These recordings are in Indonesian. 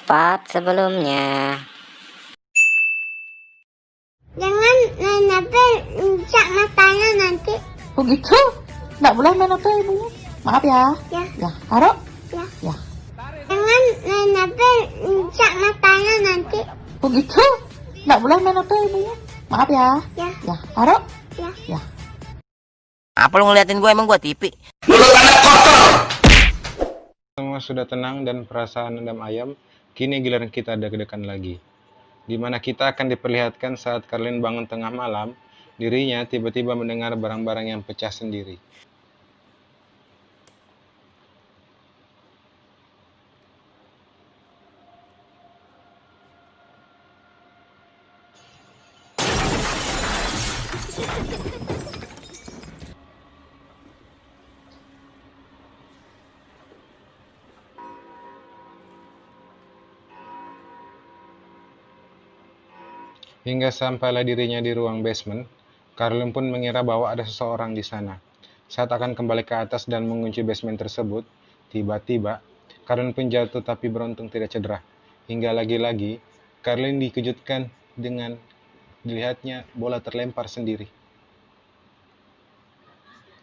tepat sebelumnya. Jangan main HP, cak matanya nanti. Oh gitu? Nggak boleh main HP ibunya? Maaf ya. Ya, Ya, taruh. ya. Ya. Jangan main HP, cak matanya nanti. Oh gitu? Nggak boleh main HP ibunya? Maaf ya. Ya, Ya, taruh. ya. Ya. Apa lu ngeliatin gue, emang gue TV? Semua sudah tenang dan perasaan dendam ayam, kini giliran kita deg-degan lagi. Di mana kita akan diperlihatkan saat Carlin bangun tengah malam, dirinya tiba-tiba mendengar barang-barang yang pecah sendiri. Hingga sampailah dirinya di ruang basement, Carlin pun mengira bahwa ada seseorang di sana. Saat akan kembali ke atas dan mengunci basement tersebut, tiba-tiba Carlin pun jatuh tapi beruntung tidak cedera. Hingga lagi-lagi, Carlin dikejutkan dengan dilihatnya bola terlempar sendiri.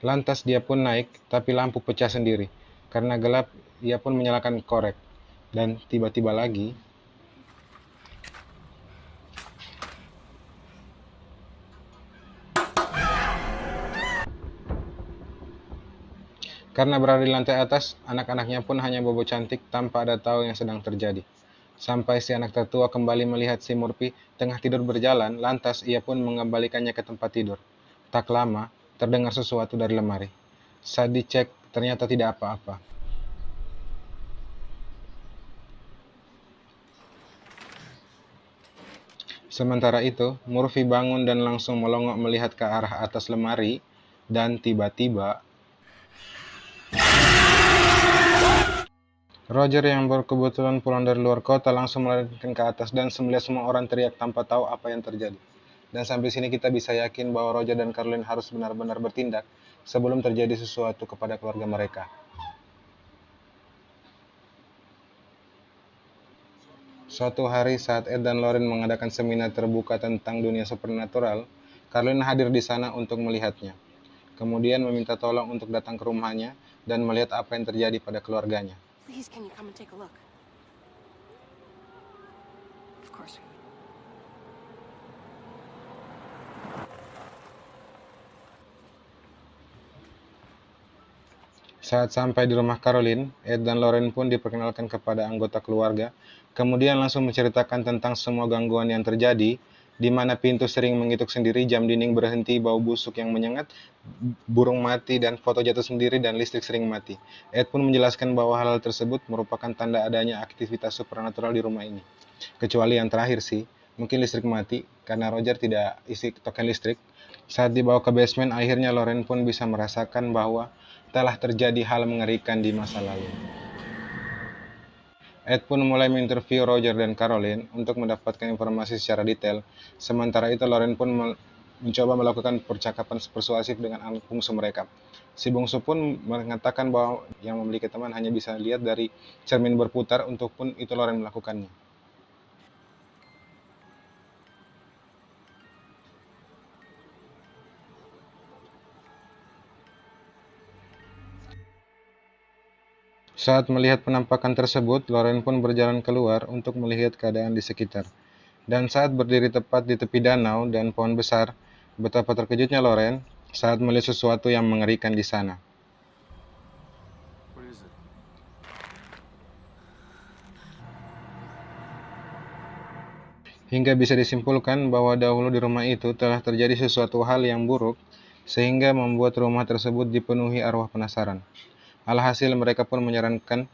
Lantas dia pun naik, tapi lampu pecah sendiri. Karena gelap, ia pun menyalakan korek. Dan tiba-tiba lagi, karena berada di lantai atas, anak-anaknya pun hanya bobo cantik tanpa ada tahu yang sedang terjadi. Sampai si anak tertua kembali melihat si Murphy tengah tidur berjalan, lantas ia pun mengembalikannya ke tempat tidur. Tak lama, terdengar sesuatu dari lemari. Saat dicek, ternyata tidak apa-apa. Sementara itu, Murphy bangun dan langsung melongok melihat ke arah atas lemari, dan tiba-tiba Roger yang berkebetulan pulang dari luar kota langsung melarikan ke atas dan melihat semua orang teriak tanpa tahu apa yang terjadi. Dan sampai sini kita bisa yakin bahwa Roger dan Carolyn harus benar-benar bertindak sebelum terjadi sesuatu kepada keluarga mereka. Suatu hari saat Ed dan Lauren mengadakan seminar terbuka tentang dunia supernatural, Carolyn hadir di sana untuk melihatnya. Kemudian meminta tolong untuk datang ke rumahnya dan melihat apa yang terjadi pada keluarganya. Please, can you come and take a look? Of course. Saat sampai di rumah Carolyn, Ed dan Lauren pun diperkenalkan kepada anggota keluarga, kemudian langsung menceritakan tentang semua gangguan yang terjadi, di mana pintu sering mengituk sendiri, jam dinding berhenti, bau busuk yang menyengat, burung mati, dan foto jatuh sendiri, dan listrik sering mati. Ed pun menjelaskan bahwa hal-hal tersebut merupakan tanda adanya aktivitas supernatural di rumah ini. Kecuali yang terakhir sih, mungkin listrik mati, karena Roger tidak isi token listrik. Saat dibawa ke basement, akhirnya Lauren pun bisa merasakan bahwa telah terjadi hal mengerikan di masa lalu. Ed pun mulai menginterview Roger dan Carolyn untuk mendapatkan informasi secara detail. Sementara itu, Lauren pun mencoba melakukan percakapan persuasif dengan anak bungsu mereka. Si bungsu pun mengatakan bahwa yang memiliki teman hanya bisa lihat dari cermin berputar, untuk pun itu Lauren melakukannya. Saat melihat penampakan tersebut, Lauren pun berjalan keluar untuk melihat keadaan di sekitar. Dan saat berdiri tepat di tepi danau dan pohon besar, betapa terkejutnya Lauren saat melihat sesuatu yang mengerikan di sana. What is it? Hingga bisa disimpulkan bahwa dahulu di rumah itu telah terjadi sesuatu hal yang buruk, sehingga membuat rumah tersebut dipenuhi arwah penasaran. Alhasil mereka pun menyarankan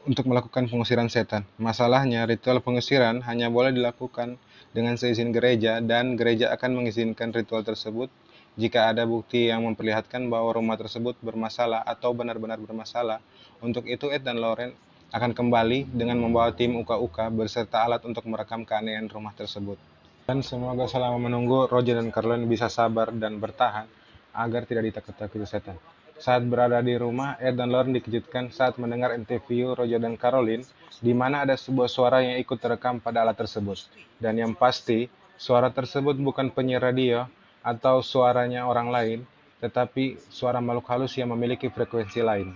untuk melakukan pengusiran setan. Masalahnya, ritual pengusiran hanya boleh dilakukan dengan seizin gereja, dan gereja akan mengizinkan ritual tersebut jika ada bukti yang memperlihatkan bahwa rumah tersebut bermasalah atau benar-benar bermasalah. Untuk itu, Ed dan Lauren akan kembali dengan membawa tim uka-uka beserta alat untuk merekam keanehan rumah tersebut. Dan semoga selama menunggu, Roger dan Caroline bisa sabar dan bertahan agar tidak ditakut-takuti setan. Saat berada di rumah, Ed dan Lauren dikejutkan saat mendengar interview Roger dan Caroline, di mana ada sebuah suara yang ikut terekam pada alat tersebut. Dan yang pasti, suara tersebut bukan penyiar radio atau suaranya orang lain, tetapi suara makhluk halus yang memiliki frekuensi lain.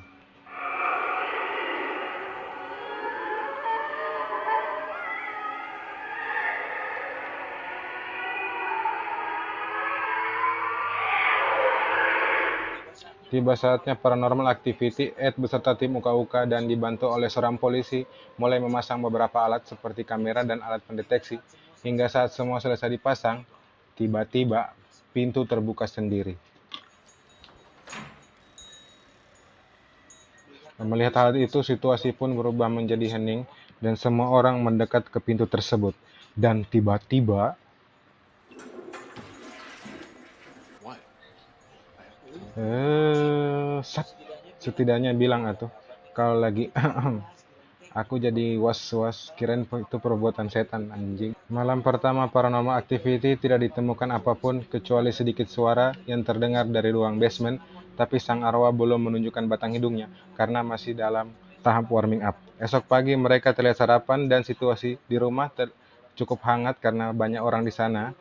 Tiba saatnya Paranormal Activity, Ed beserta tim uka-uka dan dibantu oleh seorang polisi mulai memasang beberapa alat seperti kamera dan alat pendeteksi. Hingga saat semua selesai dipasang, tiba-tiba pintu terbuka sendiri. Melihat hal itu, situasi pun berubah menjadi hening dan semua orang mendekat ke pintu tersebut. Dan tiba-tiba, setidaknya bilang atuh, kalau lagi aku jadi was-was, kirain itu perbuatan setan anjing. Malam pertama Paranormal Activity tidak ditemukan apapun kecuali sedikit suara yang terdengar dari ruang basement, tapi sang arwah belum menunjukkan batang hidungnya karena masih dalam tahap warming up. Esok pagi mereka terlihat sarapan dan situasi di rumah cukup hangat karena banyak orang di sana.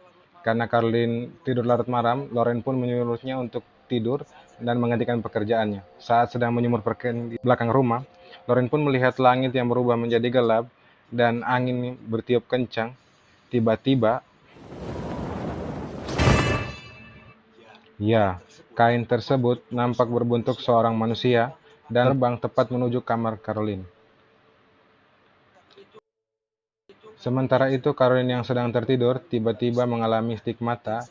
Karena Caroline tidur larut malam, Lauren pun menyuruhnya untuk tidur dan menghentikan pekerjaannya. Saat sedang menjemur pakaian di belakang rumah, Lauren pun melihat langit yang berubah menjadi gelap dan angin bertiup kencang. Tiba-tiba, ya, kain tersebut nampak berbentuk seorang manusia dan terbang tepat menuju kamar Caroline. Sementara itu, Caroline yang sedang tertidur tiba-tiba mengalami stigmata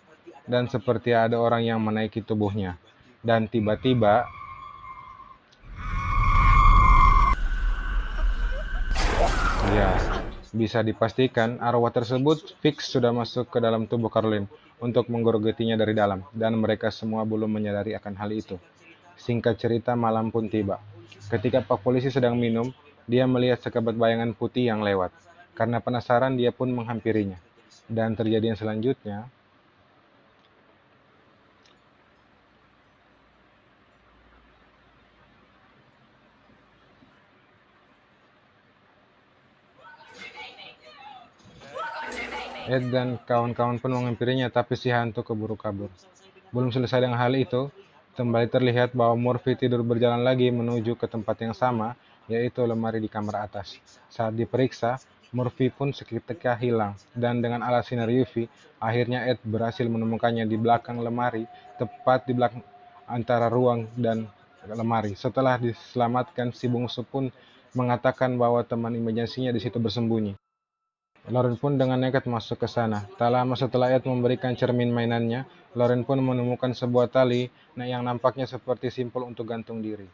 dan seperti ada orang yang menaiki tubuhnya. Dan tiba-tiba, ya, bisa dipastikan arwah tersebut fix sudah masuk ke dalam tubuh Caroline untuk menggerogetinya dari dalam, dan mereka semua belum menyadari akan hal itu. Singkat cerita, malam pun tiba. Ketika Pak Polisi sedang minum, dia melihat sekebat bayangan putih yang lewat. Karena penasaran, dia pun menghampirinya. Dan terjadi yang selanjutnya, Ed dan kawan-kawan pun menghampirinya, tapi si hantu keburu kabur. Belum selesai dengan hal itu, kembali terlihat bahwa Murphy tidur berjalan lagi menuju ke tempat yang sama, yaitu lemari di kamar atas. Saat diperiksa, Murphy pun seketika hilang, dan dengan alat sinar UV, akhirnya Ed berhasil menemukannya di belakang lemari, tepat di belakang antara ruang dan lemari. Setelah diselamatkan, si bungsu pun mengatakan bahwa teman imajinasinya di situ bersembunyi. Lauren pun dengan nekat masuk ke sana. Tak lama setelah Ed memberikan cermin mainannya, Lauren pun menemukan sebuah tali yang nampaknya seperti simpul untuk gantung diri.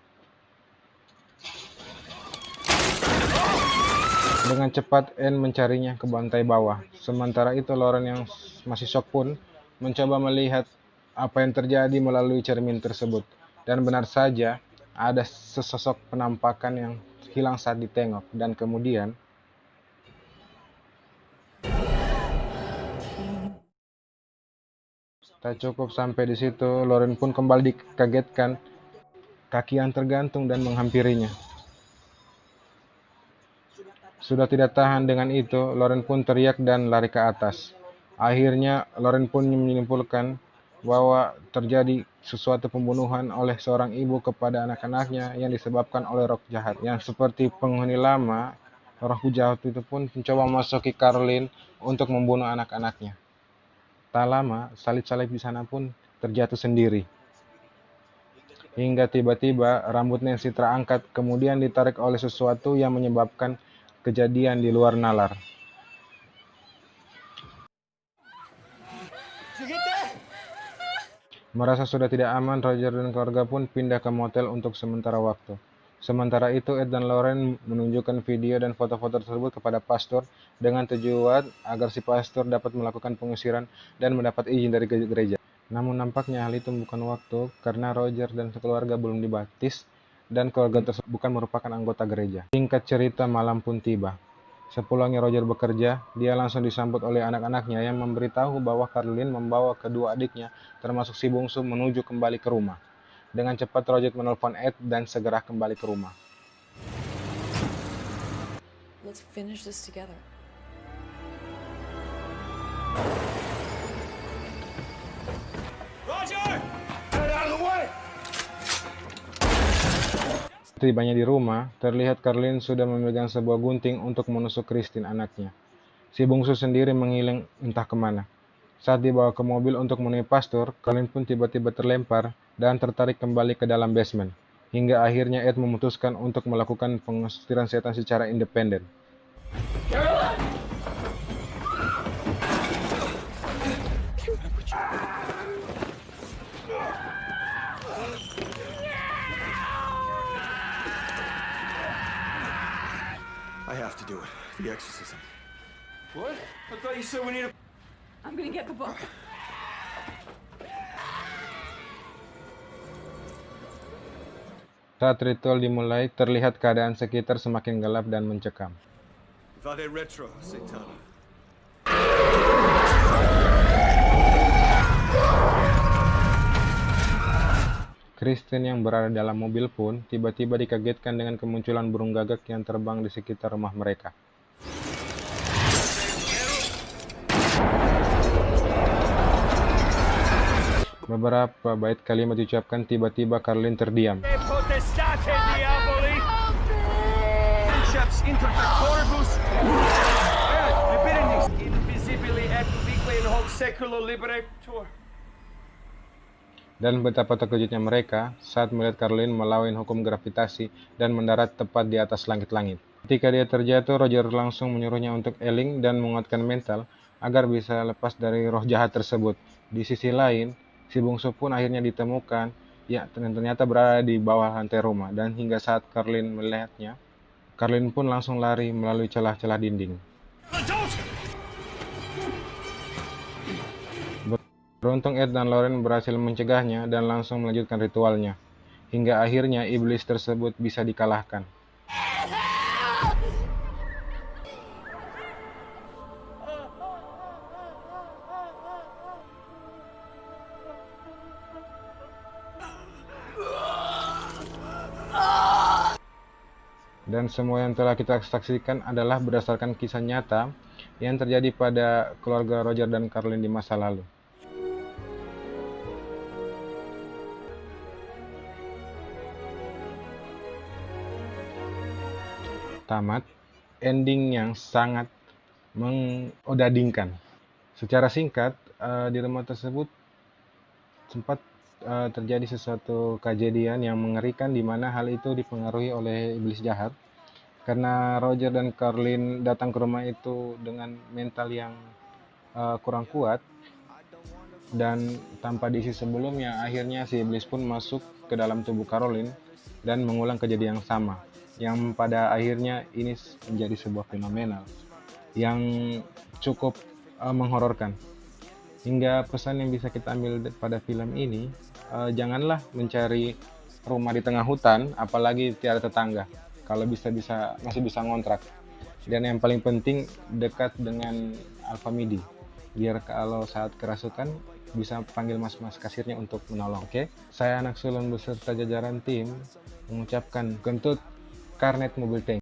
Dengan cepat, Anne mencarinya ke lantai bawah. Sementara itu, Lauren yang masih syok pun mencoba melihat apa yang terjadi melalui cermin tersebut. Dan benar saja, ada sesosok penampakan yang hilang saat ditengok. Dan kemudian, tak cukup sampai di situ, Lauren pun kembali dikagetkan kaki yang tergantung dan menghampirinya. Sudah tidak tahan dengan itu, Lauren pun teriak dan lari ke atas. Akhirnya, Lauren pun menyimpulkan bahwa terjadi sesuatu pembunuhan oleh seorang ibu kepada anak-anaknya yang disebabkan oleh roh jahat. Yang seperti penghuni lama, roh jahat itu pun mencoba memasuki Caroline untuk membunuh anak-anaknya. Tak lama, salib-salib di sana pun terjatuh sendiri. Hingga tiba-tiba rambut Nancy terangkat, kemudian ditarik oleh sesuatu yang menyebabkan kejadian di luar nalar. Merasa sudah tidak aman, Roger dan keluarga pun pindah ke motel untuk sementara waktu. Sementara itu, Ed dan Lauren menunjukkan video dan foto-foto tersebut kepada pastor dengan tujuan agar si pastor dapat melakukan pengusiran dan mendapat izin dari gereja. Namun nampaknya hal itu bukan waktu karena Roger dan keluarga belum dibaptis dan keluarga tersebut bukan merupakan anggota gereja. Singkat cerita, malam pun tiba. Sepulangnya Roger bekerja, dia langsung disambut oleh anak-anaknya yang memberitahu bahwa Caroline membawa kedua adiknya, termasuk si bungsu, menuju kembali ke rumah. Dengan cepat Roger menelpon Ed dan segera kembali ke rumah. Let's finish this together. Tibanya di rumah, terlihat Carlin sudah memegang sebuah gunting untuk menusuk Christine, anaknya. Si bungsu sendiri menghilang entah kemana. Saat dibawa ke mobil untuk menemui pastor, Carlin pun tiba-tiba terlempar dan tertarik kembali ke dalam basement. Hingga akhirnya Ed memutuskan untuk melakukan pengusiran setan secara independen. I have to do it. The exorcism. What? I thought you said we need a... I'm gonna get the book. Saat ritual dimulai, terlihat keadaan sekitar semakin gelap dan mencekam. Vade retro, Satan. Kristen yang berada dalam mobil pun tiba-tiba dikagetkan dengan kemunculan burung gagak yang terbang di sekitar rumah mereka. Beberapa bait kalimat diucapkan, tiba-tiba Carlin terdiam. Potestate diaboli! Princeps interpectoribus! Liberinis invisibili et ubique in hoc seculo liberator. Dan betapa terkejutnya mereka saat melihat Carlin melawan hukum gravitasi dan mendarat tepat di atas langit-langit. Ketika dia terjatuh, Roger langsung menyuruhnya untuk eling dan menguatkan mental agar bisa lepas dari roh jahat tersebut. Di sisi lain, si bungsu pun akhirnya ditemukan, ya ternyata berada di bawah lantai rumah, dan hingga saat Carlin melihatnya, Carlin pun langsung lari melalui celah-celah dinding. Beruntung Ed dan Lauren berhasil mencegahnya dan langsung melanjutkan ritualnya, hingga akhirnya iblis tersebut bisa dikalahkan. Dan semua yang telah kita saksikan adalah berdasarkan kisah nyata yang terjadi pada keluarga Roger dan Carlin di masa lalu. Tamat, ending yang sangat mengodadingkan. Secara singkat, di rumah tersebut sempat terjadi sesuatu kejadian yang mengerikan di mana hal itu dipengaruhi oleh iblis jahat. Karena Roger dan Carlin datang ke rumah itu dengan mental yang kurang kuat dan tanpa diisi sebelumnya, akhirnya si iblis pun masuk ke dalam tubuh Carlin dan mengulang kejadian yang sama, yang pada akhirnya ini menjadi sebuah fenomenal yang cukup menghororkan. Hingga pesan yang bisa kita ambil pada film ini, janganlah mencari rumah di tengah hutan, apalagi tiada tetangga. Kalau masih bisa ngontrak. Dan yang paling penting, dekat dengan Alfamidi, biar kalau saat kerasukan bisa panggil mas-mas kasirnya untuk menolong. Oke? Saya anak sulung beserta jajaran tim mengucapkan kentut Karnet mobil tank.